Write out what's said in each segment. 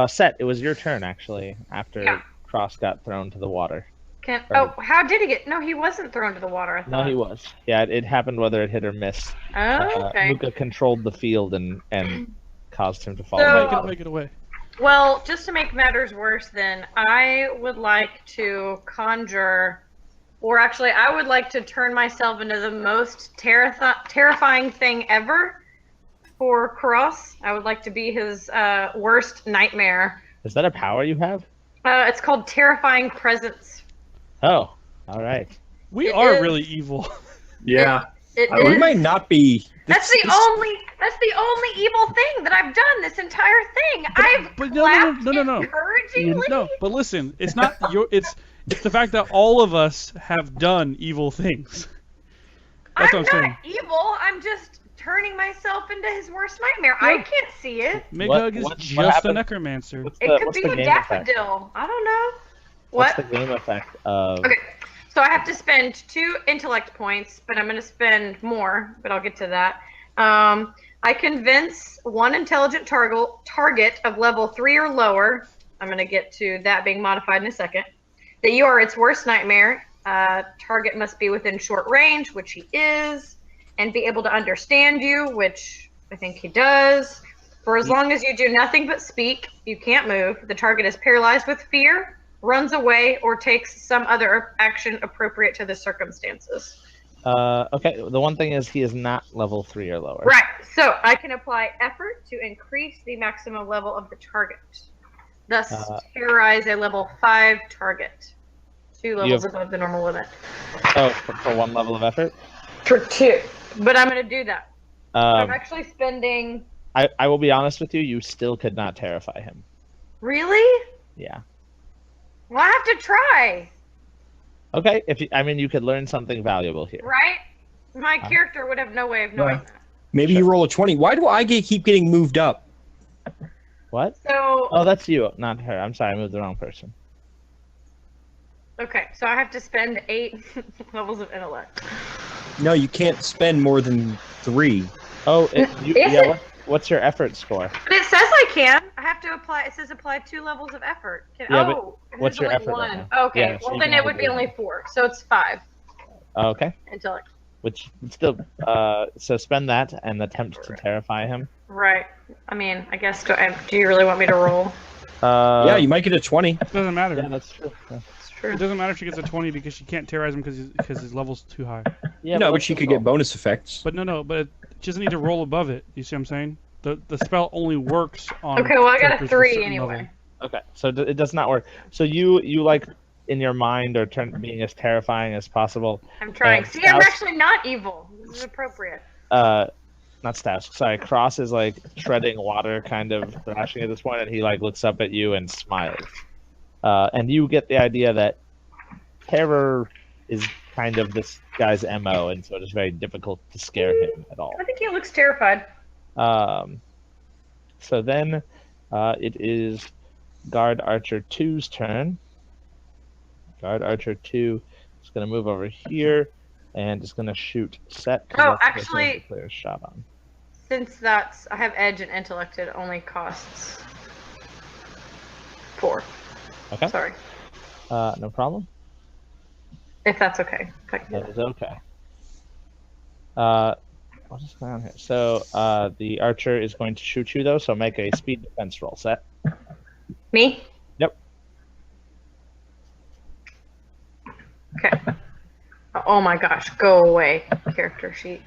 Set, it was your turn, actually, after Yeah. Cross got thrown to the water. Oh, how did he get? No, he wasn't thrown to the water, I No, thought. he was. Yeah, it happened whether it hit or miss. Oh, okay. Luca controlled the field and caused him to fall. So- Get away, get away. Well, just to make matters worse, then, I would like to conjure, or actually, I would like to turn myself into the most terrifying thing ever for Cross. I would like to be his worst nightmare. Is that a power you have? It's called Terrifying Presence. Oh, all right. We It are is. really evil. Yeah. It We is. might not be. That's the only evil thing that I've done this entire thing. I've but clapped no. encouragingly. No, but listen, it's not your. It's the fact that all of us have done evil things. That's I'm what I'm not saying. evil. I'm just turning myself into his worst nightmare. I can't see it. Meghug is what just a happened- necromancer. What's It the, could what's be the a game effect? daffodil. I don't know. What's What? the game effect of? Okay. So I have to spend 2 intellect points, but I'm going to spend more, but I'll get to that. I convince one intelligent target of level 3 or lower. I'm going to get to that being modified in a second. That you are its worst nightmare. Target must be within short range, which he is, and be able to understand you, which I think he does. For as long as you do nothing but speak, you can't move. The target is paralyzed with fear, runs away, or takes some other action appropriate to the circumstances. Okay, the one thing is he is not level 3 or lower. Right. So I can apply effort to increase the maximum level of the target. Thus, terrorize a level 5 target. 2 levels above the normal limit. Oh, for 1 level of effort? For 2. But I'm going to do that. I'm Um, actually spending... I will be honest with you, you still could not terrify him. Really? Yeah. Well, I have to try. Okay, you could learn something valuable here. Right? My character would have no way of knowing that. Maybe you roll a 20. Why do I keep getting moved up? What? So, Oh, that's you, not her. I'm sorry, I moved the wrong person. okay, so I have to spend 8 levels of intellect. No, you can't spend more than 3. Oh, Is it? What's your effort score? But it says I can. I have to apply. It says apply 2 levels of effort. Yeah, but it what's says your only effort right 1. now? Okay, Yeah, so well you then can it would be only only 4, so it's 5 Okay, intellect. which still, so spend that and attempt to terrify him. Right. I mean, I guess. Do you really want me to roll? Yeah, you might get a 20. Doesn't matter. Yeah, that's true. Yeah. It's true. It doesn't matter if she gets a 20 because she can't terrorize him because his level's too high. Yeah, No, but what's she the could roll? get bonus effects. But but she doesn't need to roll above it. You see what I'm saying? The spell only works on. Okay, well I got a characters with 3 certain anyway. level. Okay, so it does not work. So you like in your mind are being as terrifying as possible. I'm trying. See, I'm Scouse- actually not evil. This is appropriate. Not Stash. Sorry, Cross is like treading water, kind of thrashing at this point, and he like looks up at you and smiles. And you get the idea that terror is kind of this guy's MO, and so it is very difficult to scare him at all. I think he looks terrified. So then it is Guard Archer 2's turn. Guard Archer 2 is going to move over here and is going to shoot Set. 'cause Oh, that's the person actually- with the clearest shot on. Since I have edge and intellect, it only costs 4. Okay. Sorry. No problem. If that's okay. If I can do That that. is okay. What is going on here? So the archer is going to shoot you though, so make a speed defense roll. Set. Me? Yep. Okay. Oh my gosh, go away, character sheet.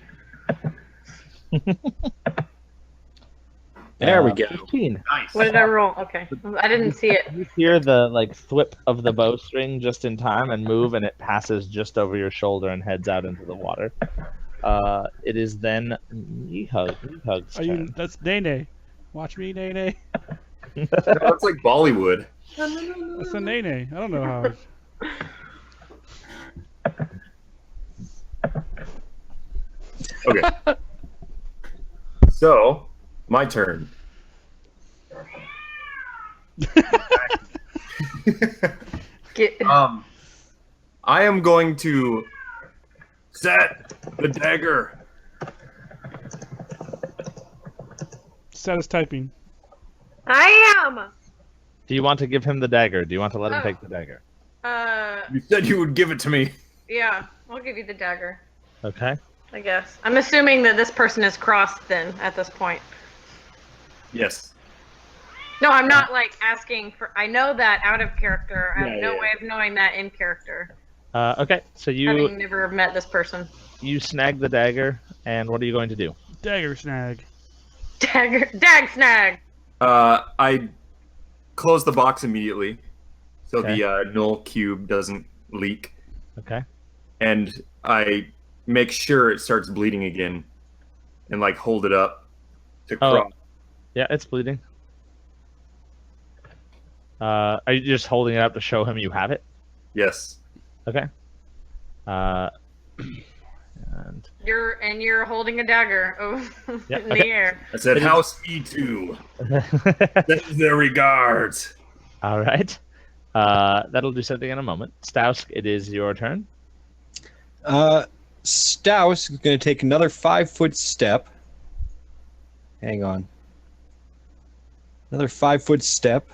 There we go. 15. Nice. What did I roll? Okay. I didn't see it. You hear the like thwip of the bowstring just in time and move, and it passes just over your shoulder and heads out into the water. It is then Meghug's turn. That's Nene. Watch me, Nene. That's like Bollywood. That's a Nene. I don't know how. Okay. So, my turn. Get, I am going to set the dagger. Status typing. I am. Do you want to give him the dagger? Do you want to let him Oh. take the dagger? You said you would give it to me. Yeah, I'll give you the dagger. Okay. I guess. I'm assuming that this person is crossed then at this point. Yes. No, I'm not like asking for. I know that out of character. I have Yeah, no yeah. way of knowing that in character. Okay. So Having never met this person. you snag the dagger, and what are you going to do? Dagger snag. Dag snag. I close the box immediately, so Okay. the null cube doesn't leak, Okay. and I make sure it starts bleeding again, and like hold it up to Oh. cross. Yeah, it's bleeding. Are you just holding it up to show him you have it? Yes. Okay. And You're holding a dagger Yeah, in okay. the air. I said, House E2. Send their regards. all right. That'll do something in a moment. Stausk, it is your turn. Staus is going to take another 5-foot step. Hang on. Another 5-foot step.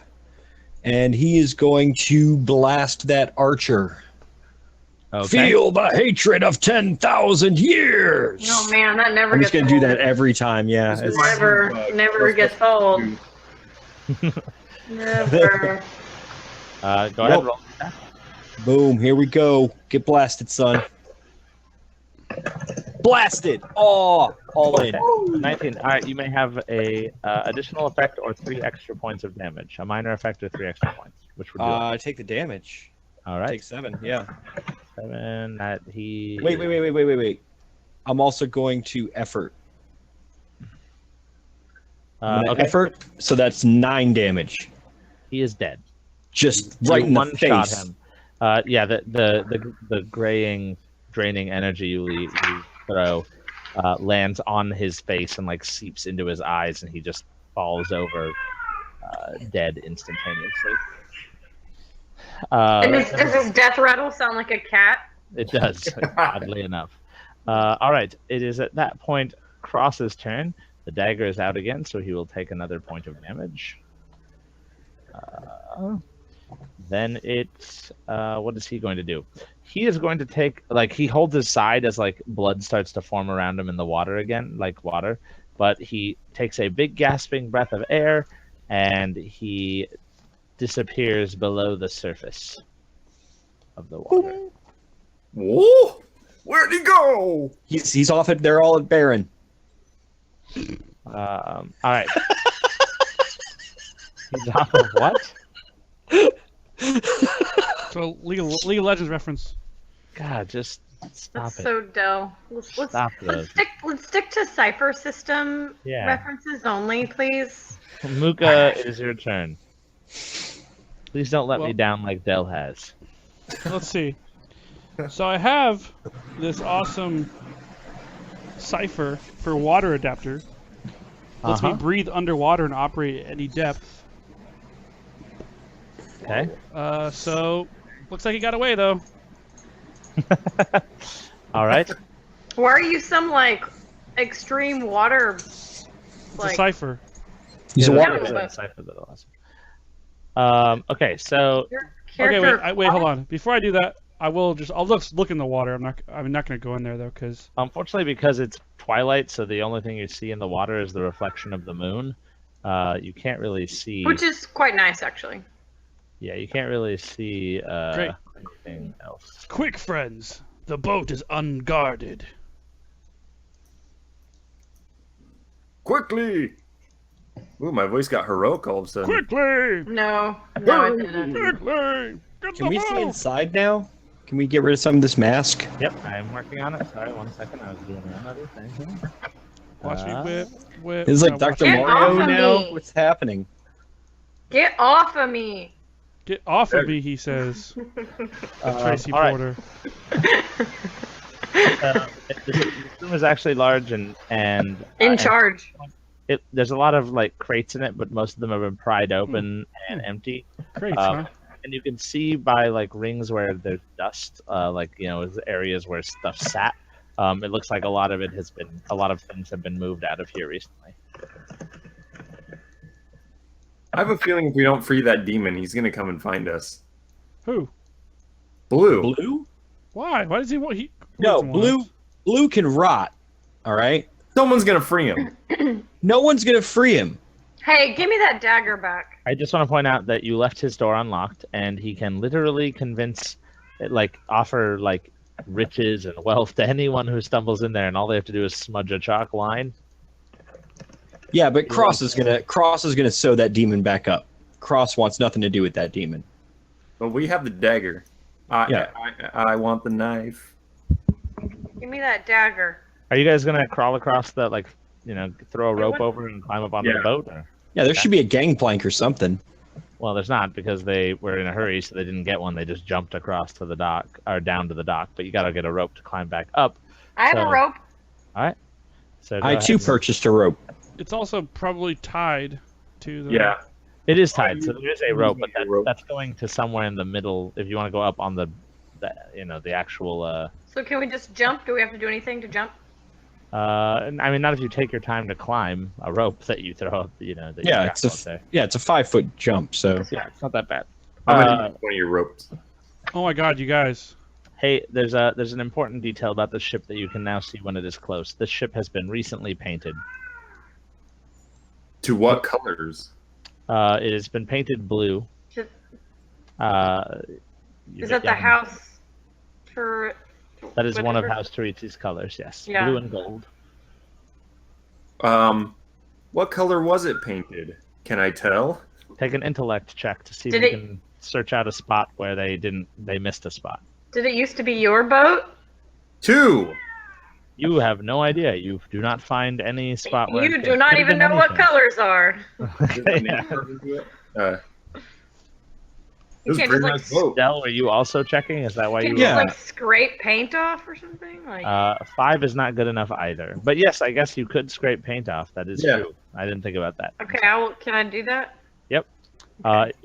And he is going to blast that archer. Okay. Feel the hatred of 10,000 years. Oh man, that never I'm gets just going to do old. that every time. Yeah. This is it's- Never gets old. Never. Go ahead. Nope. Roll attack. Boom. Here we go. Get blasted, son. Blasted. Oh, all in. 19. All right. You may have a additional effect or 3 extra points of damage. A minor effect or 3 extra points. Which would do it. Take the damage. All right. Take 7. Yeah. 7. That he. Wait. I'm also going to effort. I'm gonna Okay. effort. So that's 9 damage. He is dead. Just right in the one shot face. him. Yeah. The graying, draining energy you throw lands on his face and like seeps into his eyes, and he just falls over, dead instantaneously. And does his death rattle sound like a cat? It does, oddly enough. All right, it is at that point Cross's turn. The dagger is out again, so he will take another point of damage. Then it's what is he going to do? He is going to take, like, he holds his side as like blood starts to form around him in the water again, like water. But he takes a big gasping breath of air, and he disappears below the surface of the water. Whoa! Where'd he go? He's off it. They're all at Baron. All right. He's off of what? So League of Legends reference. God, just stop That's it. so dull. Stop those. Let's stick to Cypher system Yeah. references only, please. Muka, it is your turn. Please don't let me Well- down like Dell has. Let's see. So I have this awesome Cypher for water adapter. Lets me breathe underwater and operate at any depth. Okay. So looks like he got away though. All right. Why are you some like extreme water? It's Like, a Cypher. He's a Yeah, water. No, that's but- a cipher that awesome. Okay, so your Okay, character. wait, hold on. Before I do that, I'll just look in the water. I'm not going to go in there though, because unfortunately, because it's twilight, so the only thing you see in the water is the reflection of the moon. You can't really see. Which is quite nice, actually. Yeah, you can't really see Great. anything else. quick, friends, the boat is unguarded. Quickly! Ooh, my voice got heroic all of a sudden. Quickly, No, it didn't. quickly, get Can the we see boat! inside now? Can we get rid of some of this mask? Yep, I'm working on it. Sorry, 1 second. I was doing another thing here. Watch me whip. It's like watch Dr. me- Get Mario off of now? me. What's happening? Get off of me! Get off of me, he says. Tracy all right. Porter. This room is actually large and In charge. there's a lot of like crates in it, but most of them have been pried open and empty. Great, Um, huh? And you can see by like rings where there's dust, like areas where stuff sat. It looks like a lot of things have been moved out of here recently. I have a feeling if we don't free that demon, he's gonna come and find us. Who? Blue. Blue? Why? Why does he want? No, blue can rot. All right. Someone's gonna free him. No one's gonna free him. Hey, give me that dagger back. I just want to point out that you left his door unlocked, and he can literally convince, offer riches and wealth to anyone who stumbles in there, and all they have to do is smudge a chalk line. Yeah, but Cross is gonna sew that demon back up. Cross wants nothing to do with that demon. But we have the dagger. I want the knife. Give me that dagger. Are you guys gonna crawl across the throw a rope over and climb up onto the boat? Or? Yeah, there should be a gangplank or something. Well, there's not, because they were in a hurry, so they didn't get one. They just jumped across to the dock, or down to the dock. But you gotta get a rope to climb back up. I have a rope. All right. So I too purchased a rope. It's also probably tied to the. Yeah. It is tied, so there is a rope, but that's going to somewhere in the middle. If you want to go up on the actual. So can we just jump? Do we have to do anything to jump? I mean, not if you take your time to climb a rope that you throw up. It's a 5-foot jump, so yeah, it's not that bad. I'm gonna use one of your ropes. Oh my God, you guys! Hey, there's an important detail about the ship that you can now see when it is close. This ship has been recently painted. To what colors? It has been painted blue. Is that the house for? That is one of House Terezi's colors, yes. Yeah. Blue and gold. What color was it painted? Can I tell? Take an intellect check to see if you can search out a spot where they missed a spot. Did it used to be your boat? 2. You have no idea. You do not find any spot where You do not even know what colors are. You can't just nice boat. Del, were you also checking? Is that why you? Just scrape paint off or something? 5 is not good enough either. But yes, I guess you could scrape paint off. That is true. I didn't think about that. Okay, can I do that? Yep.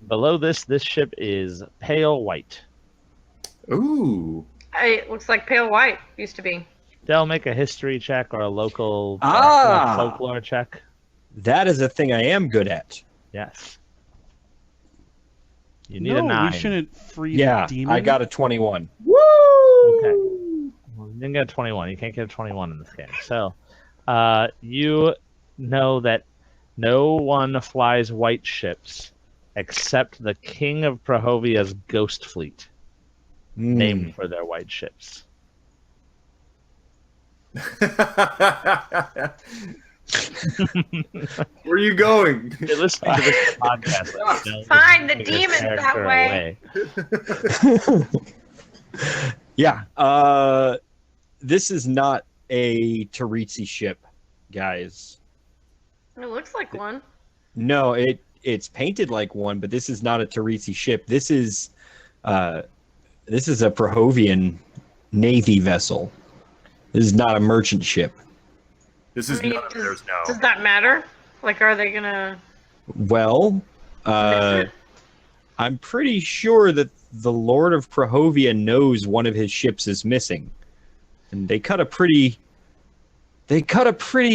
Below this ship is pale white. Ooh. It looks like pale white used to be. Del, make a history check or a local folklore check. That is a thing I am good at. Yes. You need a 9. We shouldn't free the demon. I got a 21. Woo! Okay. Well, you didn't get a 21. You can't get a 21 in this game. So, you know that no one flies white ships except the King of Prohovia's Ghost Fleet, named for their white ships. Where are you going? You're listening to this podcast. Find the demons that way. Yeah. This is not a Terezi ship, guys. It looks like one. No, it's painted like one, but this is not a Terezi ship. This is a Prohovian Navy vessel. This is not a merchant ship. This is none of theirs now. Does that matter? Are they gonna? Well, I'm pretty sure that the Lord of Prohovia knows one of his ships is missing, and they cut a pretty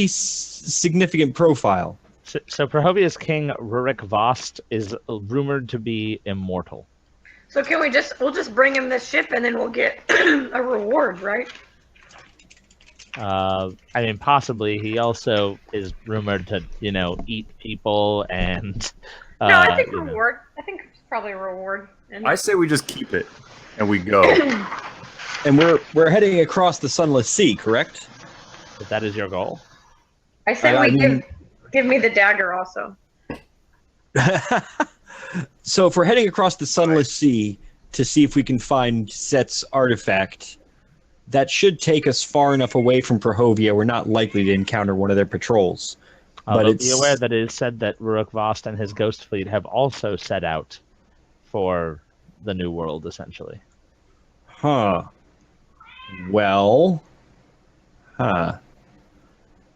significant profile. So Prohovia's king Rurik Vost is rumored to be immortal. So can we'll just bring him this ship and then we'll get a reward, right? I mean, possibly. He also is rumored to, eat people and. No, I think reward. I think it's probably a reward. I say we just keep it, and we go. And we're heading across the Sunless Sea, correct? If that is your goal. I say give me the dagger also. So if we're heading across the Sunless Sea to see if we can find Set's artifact, that should take us far enough away from Prohovia. We're not likely to encounter one of their patrols. But be aware that it is said that Rurik Vost and his ghost fleet have also set out for the New World, essentially. Huh. Well. Huh.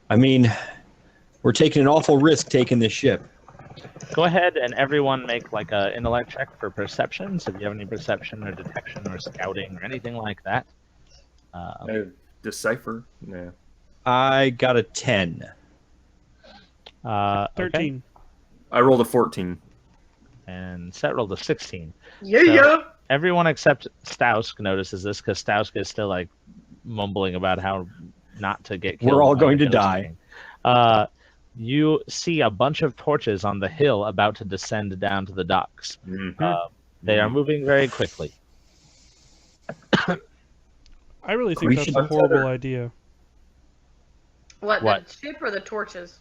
I mean, we're taking an awful risk taking this ship. Go ahead and everyone make an intellect check for perception. So if you have any perception or detection or scouting or anything like that. Decipher? Yeah. I got a 10. 13. I rolled a 14. and Set rolled a 16. Yeah. So everyone except Stausk notices this because Stausk is still like mumbling about how not to get killed. We're all by going the to Ghost die. King. You see a bunch of torches on the hill about to descend down to the docks. They are moving very quickly. I really think We that's should a horrible untether. idea. What? What? The ship or the torches?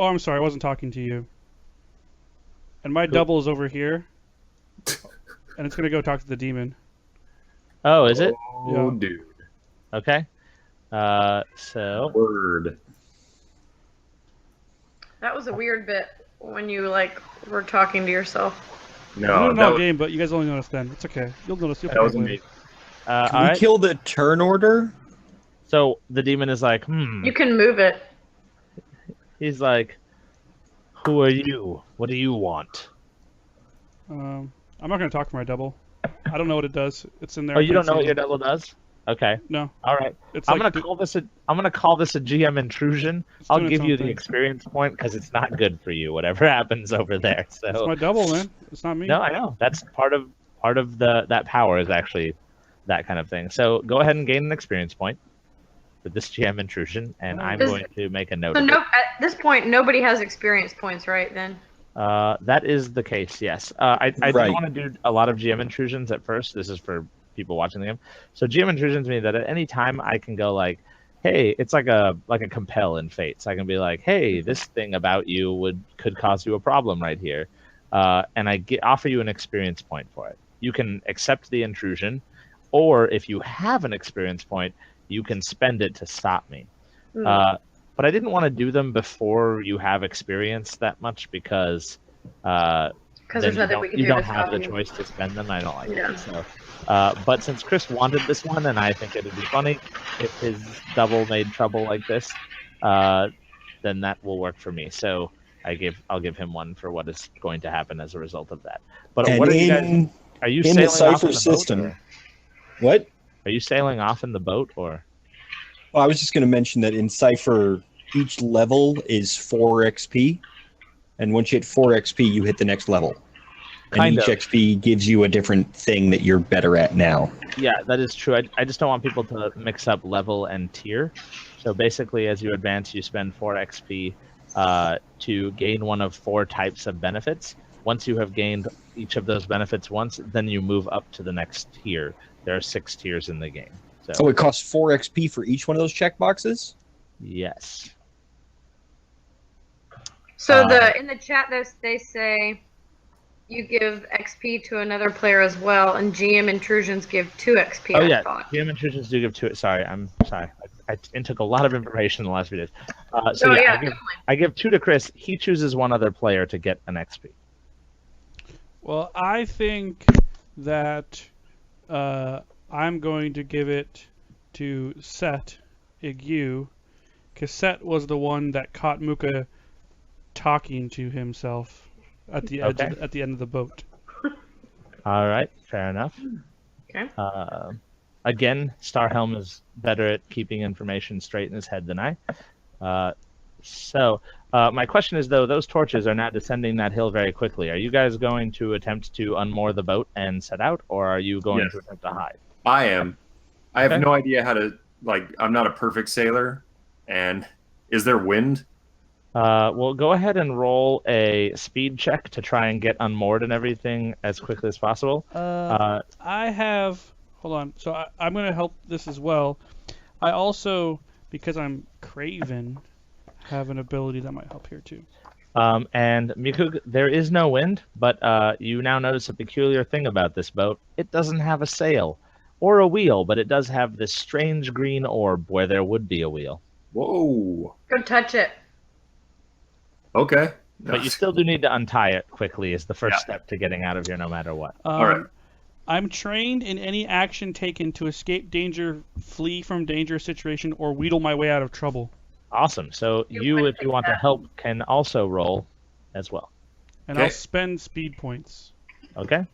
Oh, I'm sorry, I wasn't talking to you. And my double is over here, and it's gonna go talk to the demon. Oh, is it? Oh, Yeah. dude. Okay. So Word. That was a weird bit when you were talking to yourself. I'm No, doing that all was, game, but you guys only notice then. It's okay. You'll notice. You'll that was pick it later. amazing. all Can we right. kill the turn order? So the demon is like, You can move it. He's like, who are you? What do you want? I'm not gonna talk to my double. I don't know what it does. It's in there. Oh, I you don't can't know see what it. your double does? Okay. No. All right. It's I'm like gonna call this a GM intrusion. It's I'll doing give its you own the thing. experience point because it's not good for you. Whatever happens over there. It's So my double, man. It's not me. no, I know that's part of that power is actually that kind of thing. So go ahead and gain an experience point with this GM intrusion, and I'm Does- going to make a note. So of no, it. at this point, nobody has experience points, right? Then. That is the case, yes. I Right. don't want to do a lot of GM intrusions at first. This is for people watching the game. So GM intrusions mean that at any time I can go like, hey, it's like a compel in Fates. I can be like, hey, this thing about you could cause you a problem right here, and I offer you an experience point for it. You can accept the intrusion, or if you have an experience point, you can spend it to stop me. But I didn't want to do them before you have experience that much because Because there's nothing we can do you don't to have stop the you. choice to spend them. I don't like Yeah. it. So, but since Chris wanted this one, and I think it'd be funny if his double made trouble like this, then that will work for me. So I'll give him one for what is going to happen as a result of that. But And what are you guys? in Are you the sailing off Cypher in the system. boat? Or, What? are you sailing off in the boat or? Well, I was just going to mention that in Cypher, each level is 4 XP, and once you hit 4 XP, you hit the next level. And Kind each of. XP gives you a different thing that you're better at now. Yeah, that is true. I just don't want people to mix up level and tier. So basically, as you advance, you spend 4 XP to gain one of 4 types of benefits. Once you have gained each of those benefits once, then you move up to the next tier. There are 6 tiers in the game. So So it costs 4 XP for each one of those checkboxes? yes. So in the chat, they say you give XP to another player as well, and GM intrusions give 2 XP. Oh I yeah, thought. GM intrusions do give 2. Sorry, I'm sorry. I took a lot of information in the last few days. So Oh, yeah, yeah, I give, I give 2 to Chris. He chooses one other player to get an XP. Well, I think that I'm going to give it to Set Igu, because Set was the one that caught Muka talking to himself at the edge Okay. at the end of the boat. All right, fair enough. Okay. Again, Starhelm is better at keeping information straight in his head than I. So my question is, though, those torches are now descending that hill very quickly. Are you guys going to attempt to unmoor the boat and set out, or are you going Yes. to attempt to hide? I am. I have Okay. no idea how to, I'm not a perfect sailor. And is there wind? Well, go ahead and roll a speed check to try and get unmoored and everything as quickly as possible. I have. Hold on. So I'm going to help this as well. I also, because I'm Craven, have an ability that might help here too. And Mikuk, there is no wind, but you now notice a peculiar thing about this boat. It doesn't have a sail or a wheel, but it does have this strange green orb where there would be a wheel. Whoa. Go touch it. Okay. But you still do need to untie it quickly is the first Yeah. step to getting out of here no matter what. All right. I'm trained in any action taken to escape danger, flee from dangerous situation, or wheedle my way out of trouble. Awesome. So you, if you want to help, can also roll as well. And Okay. I'll spend speed points. Okay?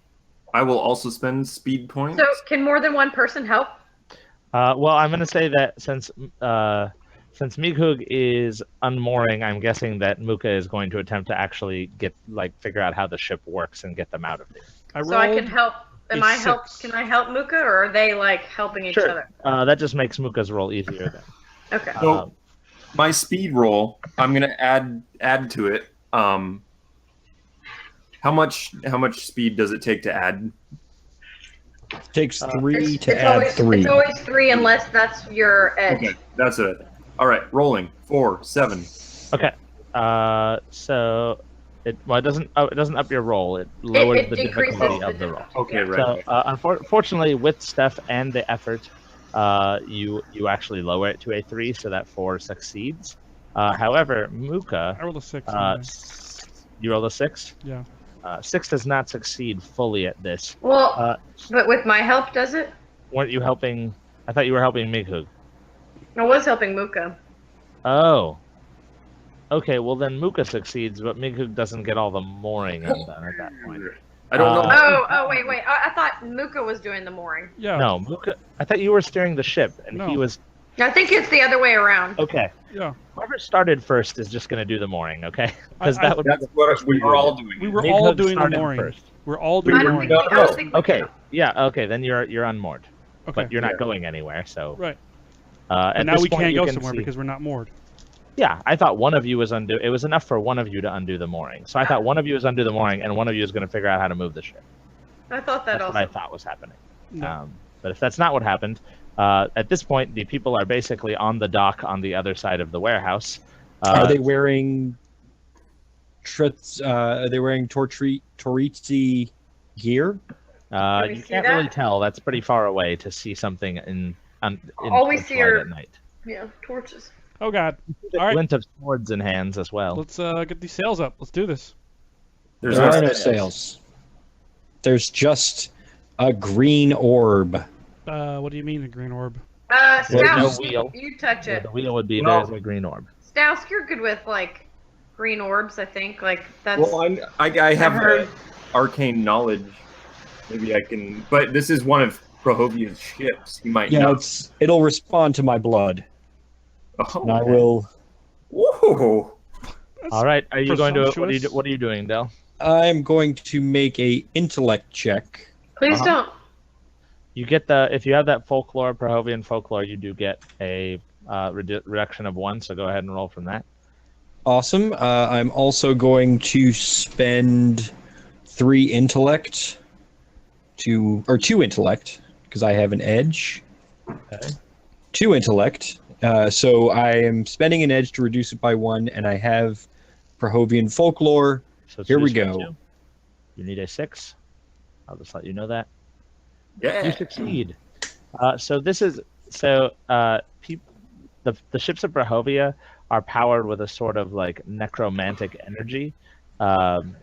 I will also spend speed points. So can more than one person help? Well, I'm going to say that since Since Mikhug is unmooring, I'm guessing that Muka is going to attempt to actually figure out how the ship works and get them out of here. So I can help. Can I help Muka, or are they like helping each other? That just makes Muka's roll easier then. Okay. So my speed roll, I'm gonna add to it. How much speed does it take to add? It takes 3 to add 3. It's always 3 unless that's your edge. Okay, that's it. All right, rolling 4, 7. Okay. So it doesn't up your roll. It lowers the difficulty of the roll. Okay, right. So unfortunately, with Steph and the effort, you actually lower it to a 3, so that 4 succeeds. However, Muka, I rolled a 6. You rolled a 6. Yeah. 6 does not succeed fully at this. Well, but with my help, does it? Weren't you helping? I thought you were helping Mikhug. I was helping Muka. Oh. Okay, well then Muka succeeds, but Mikhug doesn't get all the mooring undone at that point. I don't know. Oh, wait. I thought Muka was doing the mooring. Yeah. No, Muka. I thought you were steering the ship, and he was. I think it's the other way around. Okay. Yeah. Whoever started first is just going to do the mooring, okay? Because that's what we were all doing. We were all doing the mooring. First. We're all doing the mooring. Okay. Yeah. Okay. Then you're unmoored, Okay. but you're not going anywhere. So. Right. And now we can't go somewhere because we're not moored. Yeah, I thought one of you was undo. It was enough for one of you to undo the mooring. So I thought one of you was undo the mooring, and one of you is going to figure out how to move the ship. I thought That's also. what I thought was happening. No. But if that's not what happened, at this point, the people are basically on the dock on the other side of the warehouse. Are they wearing Toritzi gear? You can't really tell. That's pretty far away to see something in All we see are at night. Yeah, torches. Oh God! The All right, glint of swords in hands as well. let's get these sails up. Let's do this. There are no sails. There's just a green orb. What do you mean a green orb? There's no Staus, wheel. you touch Where it. the wheel would be there's a green orb. Staus, you're good with like green orbs. I think like that's. Well, I have arcane knowledge. Maybe I can. But this is one of Prohovia's ships. He might. Yeah, know. it'll respond to my blood. Oh, And I will. Whoa! All right, are you going to? Presumptuous. What are you doing, Del? I'm going to make a intellect check. Please don't. You get if you have that folklore, Prohovian folklore, you do get a reduction of 1. So go ahead and roll from that. Awesome. I'm also going to spend 3 intellect two intellect because I have an edge. Okay. 2 intellect. So I am spending an edge to reduce it by 1, and I have Prohovian folklore. So Here we choose from go. 2. You need a 6. I'll just let you know that. Yeah. You succeed. The ships of Prohovia are powered with a sort of like necromantic energy, and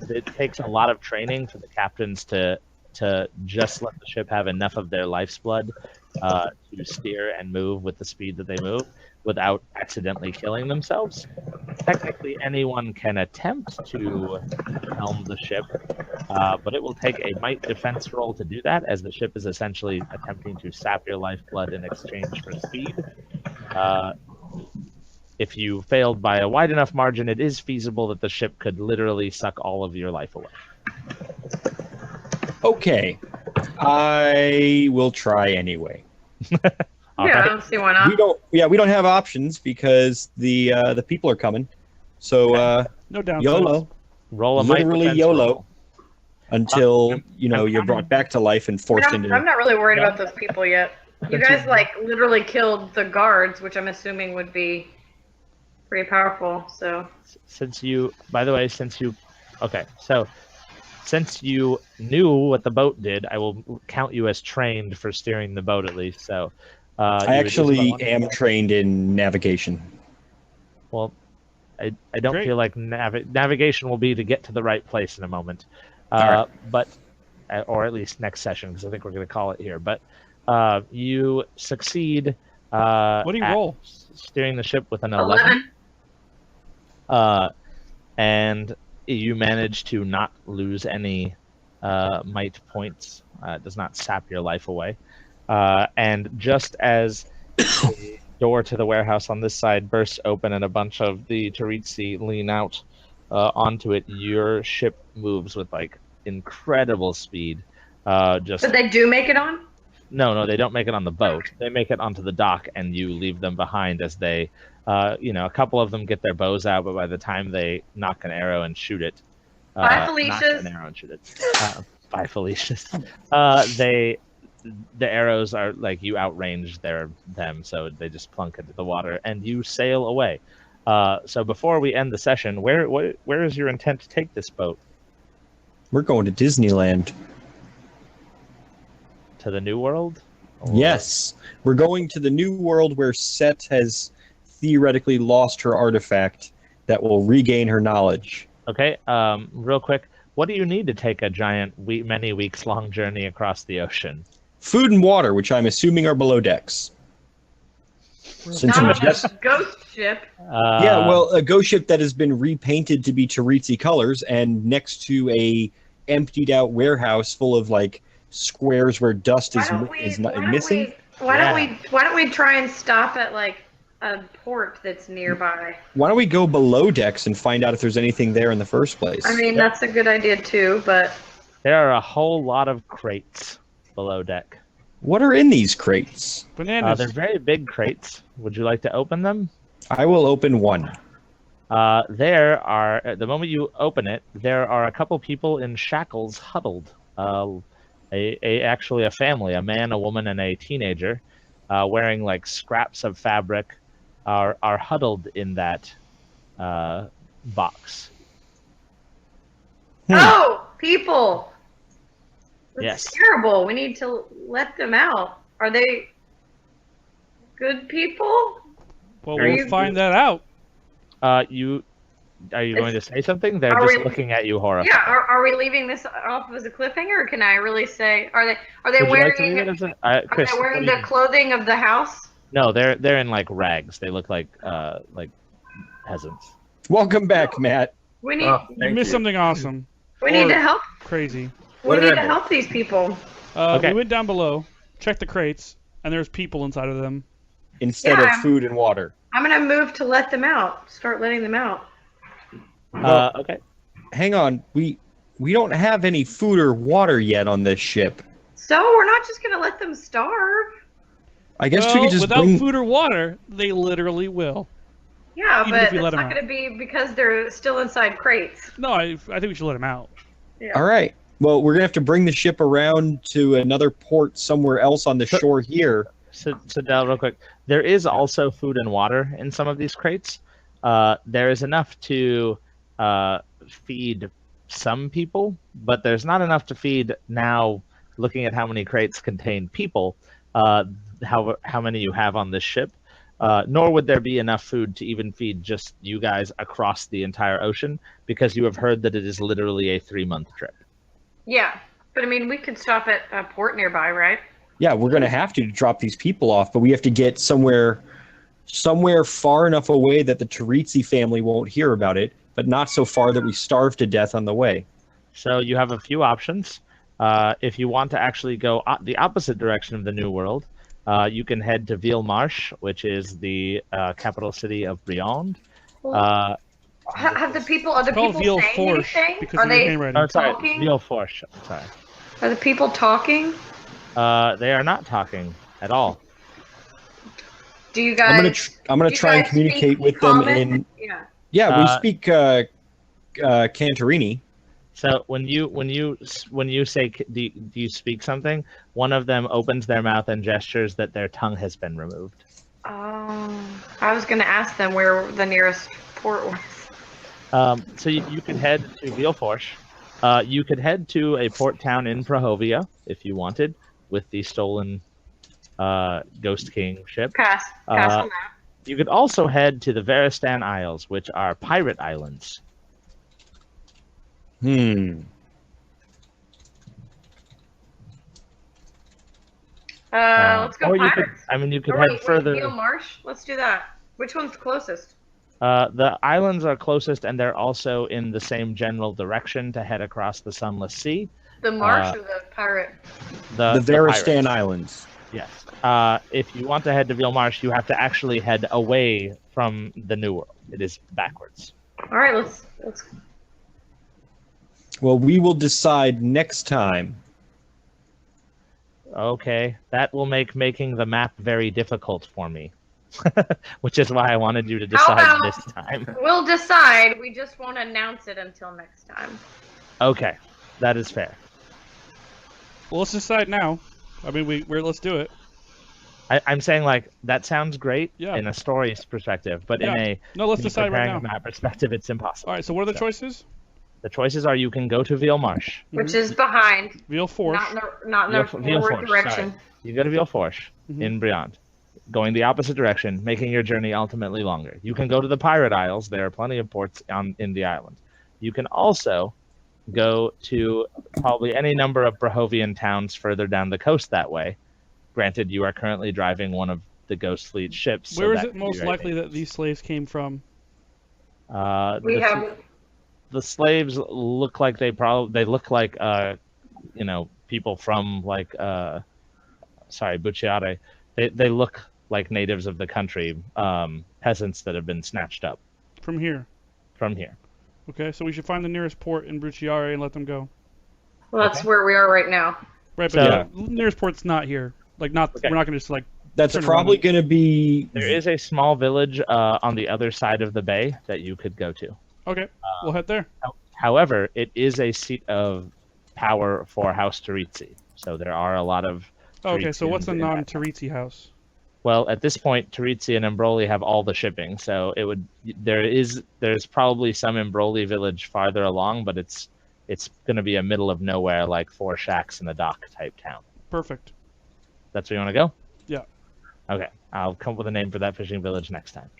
it takes a lot of training for the captains to just let the ship have enough of their life's blood to steer and move with the speed that they move without accidentally killing themselves. Technically, anyone can attempt to helm the ship, but it will take a might defense roll to do that, as the ship is essentially attempting to sap your lifeblood in exchange for speed. If you failed by a wide enough margin, it is feasible that the ship could literally suck all of your life away. Okay. I will try anyway. All Yeah, I right. don't see why not. We don't have options because the people are coming. So No downside. YOLO. Roll a might Literally defense YOLO. roll. Until you're brought back to life and forced I'm into. not really worried about those people yet. You guys like literally killed the guards, which I'm assuming would be pretty powerful. So Since you knew what the boat did, I will count you as trained for steering the boat at least. So I actually am trained in navigation. Well, I don't Great. feel like navigation will be to get to the right place in a moment, right. but or at least next session, because I think we're going to call it here. But you succeed. What do you roll? Steering the ship with an 11. And you manage to not lose any might points. It does not sap your life away. And just as the door to the warehouse on this side bursts open, and a bunch of the Taritsi lean out onto it. Your ship moves with like incredible speed. Just But they do make it on? no, they don't make it on the boat. They make it onto the dock, and you leave them behind as they, a couple of them get their bows out, but by the time they knock an arrow and shoot it, Bye, knock Felicia's. an arrow and shoot it. Bye, Felicia's. The arrows are like you outrange them, so they just plunk into the water, and you sail away. So before we end the session, where is your intent to take this boat? We're going to Disneyland. To the New World? Or- Yes, we're going to the New World where Set has theoretically lost her artifact that will regain her knowledge. Okay, real quick, what do you need to take a giant, many weeks long journey across the ocean? Food and water, which I'm assuming are below decks. Since Not I'm on just, a ghost ship. yeah, well, a ghost ship that has been repainted to be Taritsi colors and next to a emptied out warehouse full of like squares where dust is missing. Why don't we try and stop at like a port that's nearby? Why don't we go below decks and find out if there's anything there in the first place? I mean, that's a good idea too, but There are a whole lot of crates below deck. What are in these crates? Bananas. They're very big crates. Would you like to open them? I will open one. There are, at the moment you open it, there are a couple people in shackles huddled. Actually a family, a man, a woman, and a teenager, wearing like scraps of fabric, are huddled in that box. Oh, people! That's Yes. terrible. We need to let them out. Are they good people? Well, Are we'll you- find that out. Are you going to say something? They're Are just we- looking at you horrified. Yeah. Are we leaving this off as a cliffhanger, or can I really say? Are they Would you wearing? like to leave it as a, Chris, are they what wearing do you the clothing of the house? No, they're in like rags. They look like peasants. Welcome back, Matt. We need Oh, You thank missed you. something awesome. we need to help. Crazy. We What need did to I help these people. Okay. We went down below, checked the crates, and there's people inside of them. Instead Yeah. of food and water. I'm gonna move to let them out. Start letting them out. Okay. Hang on, we don't have any food or water yet on this ship. So we're not just gonna let them starve. I guess we Well, could just without bring. food or water, they literally will. Yeah, Even but if we it's let 'em not out. gonna be because they're still inside crates. No, I think we should let them out. Yeah. All right. Well, we're gonna have to bring the ship around to another port somewhere else on the shore here. So Del, real quick, there is also food and water in some of these crates. There is enough to feed some people, but there's not enough to feed now. Looking at how many crates contain people, how many you have on this ship, nor would there be enough food to even feed just you guys across the entire ocean, because you have heard that it is literally a 3-month trip. Yeah, but I mean, we could stop at a port nearby, right? Yeah, we're gonna have to drop these people off, but we have to get somewhere far enough away that the Taritsi family won't hear about it, but not so far that we starve to death on the way. So you have a few options. If you want to actually go the opposite direction of the New World, you can head to Villemarche, which is the capital city of Briand. Have the people? Are the It's called people saying Villeforche anything? because Are of your they? handwriting. Oh, sorry, Talking? Villeforche. Sorry. Are the people talking? They are not talking at all. Do you guys? I'm gonna do you try and guys communicate speak with them common? in. Yeah. Yeah, we Uh, speak Cantarini. So when you say do you speak something, one of them opens their mouth and gestures that their tongue has been removed. I was gonna ask them where the nearest port was. So you could head to Villeforche. You could head to a port town in Prohovia if you wanted, with the stolen Ghost King ship. Pass on that. You could also head to the Veristan Isles, which are pirate islands. Let's go Or you could, pirates. you could Oh, head wait, further. Beale Marsh. Let's do that. Which one's closest? The islands are closest, and they're also in the same general direction to head across the Sunless Sea. The marsh or the pirate? The pirates. Veristan Islands. Yes. If you want to head to Vilmarsh, you have to actually head away from the New World. It is backwards. All right, let's. Well, we will decide next time. Okay, that will make making the map very difficult for me, which is why I wanted you to decide about- this time. We'll decide. We just won't announce it until next time. Okay, that is fair. Well, let's decide now. I mean, let's do it. I'm saying like that sounds great Yeah. in a story's perspective, but in a let's me decide right preparing now. a map perspective, it's impossible. All right. So what are the choices? The choices are: you can go to Vilmarsh. Which is behind. Veal Forge. Not in the forward Vilforsh, direction. sorry. You go to Vilforsh in Briand, going the opposite direction, making your journey ultimately longer. You can go to the Pirate Isles. There are plenty of ports in the island. You can also go to probably any number of Brahovian towns further down the coast that way. Granted, you are currently driving one of the Ghost Fleet ships. Where so is that it could be most very likely dangerous. that these slaves came from? The slaves look like they look like people from like Bucciare. They look like natives of the country, peasants that have been snatched up From here. from here. Okay, so we should find the nearest port in Bruciare and let them go. Well, that's where we are right now. Right, but So- the nearest port's not here. Like, not Okay. we're not going to just like. That's Turn probably around. going to be. There is a small village on the other side of the bay that you could go to. Okay, we'll head there. However, it is a seat of power for House Tarizzi. So there are a lot of. Okay, so what's a Tarizzians in that. non-Tarizzi house? Well, at this point, Tarizzi and Imbroli have all the shipping, so there's probably some Imbroli village farther along, but it's going to be a middle of nowhere, like 4 shacks in the dock type town. Perfect. That's where you want to go? Yeah. Okay, I'll come up with a name for that fishing village next time.